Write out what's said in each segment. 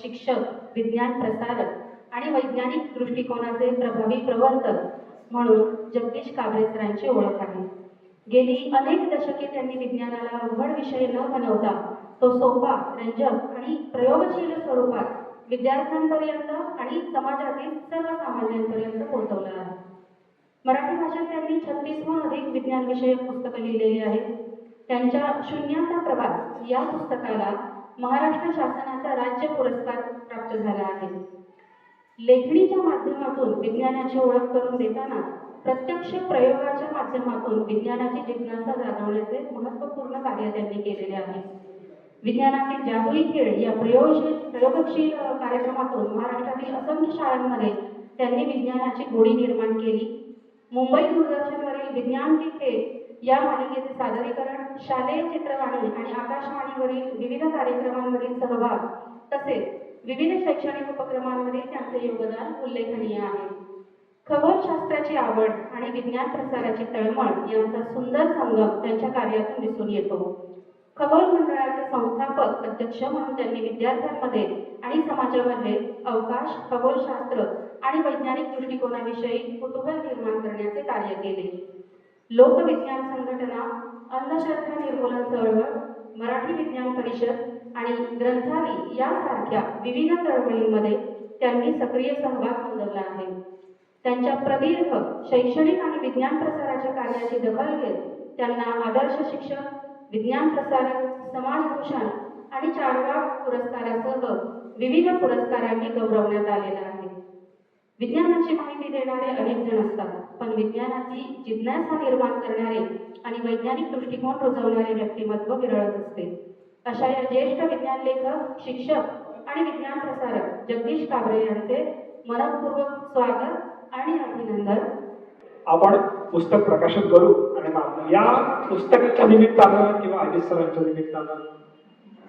शिक्षक, विज्ञान प्रसारक आणि वैज्ञानिक दृष्टिकोनाचे प्रभावी प्रवर्तक म्हणून जगदीश काबरे सरांची ओळख आहे. गेली अनेक दशके त्यांनी विज्ञानाला अवघड विषय न बनवता तो सोपा, रंजक आणि प्रयोगशील स्वरूपात विद्यार्थ्यांपर्यंत आणि समाजातील सर्वसामान्यांपर्यंत पोहोचवला आहे. मराठी भाषेत त्यांनी 36हून अधिक विज्ञान विषयक पुस्तकं लिहिलेली आहेत. त्यांच्या शून्याचा प्रवास या पुस्तकाला महाराष्ट्र शासनाचा राज्य पुरस्कार प्राप्त झाला आहे. लेखणीच्या माध्यमातून विज्ञानाची ओळख करून देताना प्रत्यक्ष प्रयोगाच्या माध्यमातून विज्ञानाची जिज्ञासा जागवण्याचे महत्त्वपूर्ण कार्य त्यांनी केलेले आहे. विज्ञानातील जादुई खेळ या प्रयोगशील कार्यक्रमातून महाराष्ट्रातील असंख्य शाळांमध्ये त्यांनी विज्ञानाची गोडी निर्माण केली. मुंबई दूरदर्शनवरील विज्ञान की खेळ या मालिकेचे सादरीकरण, शालेय चित्रवाणी आणि आकाशवाणीवरील विविध कार्यक्रमांमधील सहभाग तसेच विविध शैक्षणिक उपक्रमांमध्ये त्यांचे योगदान उल्लेखनीय आहे. खगोलशास्त्राची आवड आणि विज्ञान प्रसाराची तळमळ यांचा सुंदर संगम त्यांच्या कार्यातून दिसून येतो. खगोल मंडळाचे संस्थापक अध्यक्ष म्हणून त्यांनी विद्यार्थ्यांमध्ये आणि समाजामध्ये अवकाश, खगोलशास्त्र आणि वैज्ञानिक दृष्टिकोनाविषयी कुतूहल निर्माण करण्याचे कार्य केले. लोकविज्ञान संघटना, अंधश्रद्धा निर्मूलन चळवळ, मराठी विज्ञान परिषद आणि ग्रंथाली यासारख्या विविध चळवळींमध्ये त्यांनी सक्रिय सहभाग नोंदवला आहे. त्यांच्या प्रदीर्घ शैक्षणिक आणि विज्ञान प्रसाराच्या कार्याची दखल घेत त्यांना आदर्श शिक्षक, विज्ञान प्रसारक, समाजभूषण आणि चारवाक पुरस्कारासह विविध पुरस्कारांनी गौरवण्यात आलेला आहे. विज्ञानाची माहिती देणारे अनेक जण असतात, पण विज्ञानाची जिज्ञासा निर्माण करणारे आणि वैज्ञानिक दृष्टिकोन रुजवणारे व्यक्तिमत्व विरळच असते. अशा या ज्येष्ठ विज्ञान लेखक, शिक्षक आणि विज्ञान प्रसारक जगदीश काबरे यांचे मनपूर्वक स्वागत आणि अभिनंदन. आपण पुस्तक प्रकाशन करू आणि या पुस्तकाच्या निमित्तानं किंवा अजित सरांच्या निमित्तानं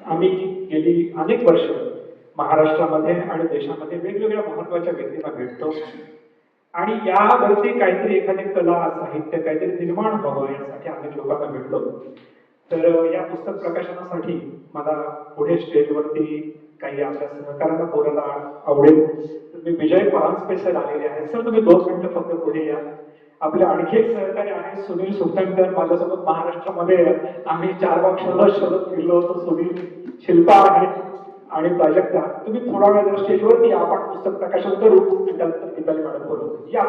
आम्ही गेली अनेक वर्ष महाराष्ट्रामध्ये आणि देशामध्ये वेगवेगळ्या महत्त्वाच्या व्यक्तींना भेटतो आणि यावरती काहीतरी एखादी कला, साहित्य काहीतरी निर्माण व्हावं यासाठी अनेक लोकांना भेटलो. तर या पुस्तक प्रकाशनासाठी मला पुढे स्टेजवरती काही आपल्या सहकार्यांना बोलायला आवडेल. मी विजय परांजपे सर आलेले आहेत. सर, तुम्ही 2 मिनिटं फक्त पुढे या. आपले आणखी एक सहकारी आहे सुनील सुखटकर, माझ्यासोबत महाराष्ट्रामध्ये आम्ही 4 भाग शोधत फिरलो होतो. सुनील, शिल्पा आहे आणि प्राजक्ता. तुम्ही थोडा वेळ जर स्टेजवरती या, आपण पुस्तक प्रकाशन करू आणि त्यानंतर गीताली मॅडम बोलू या.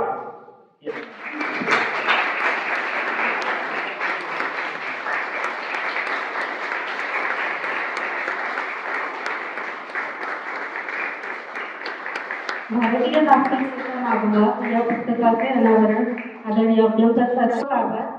भारतीय नाट्यशास्त्र मागोवा या पुस्तकाचे अनावरण आदरणीय अभ्यंकर सर.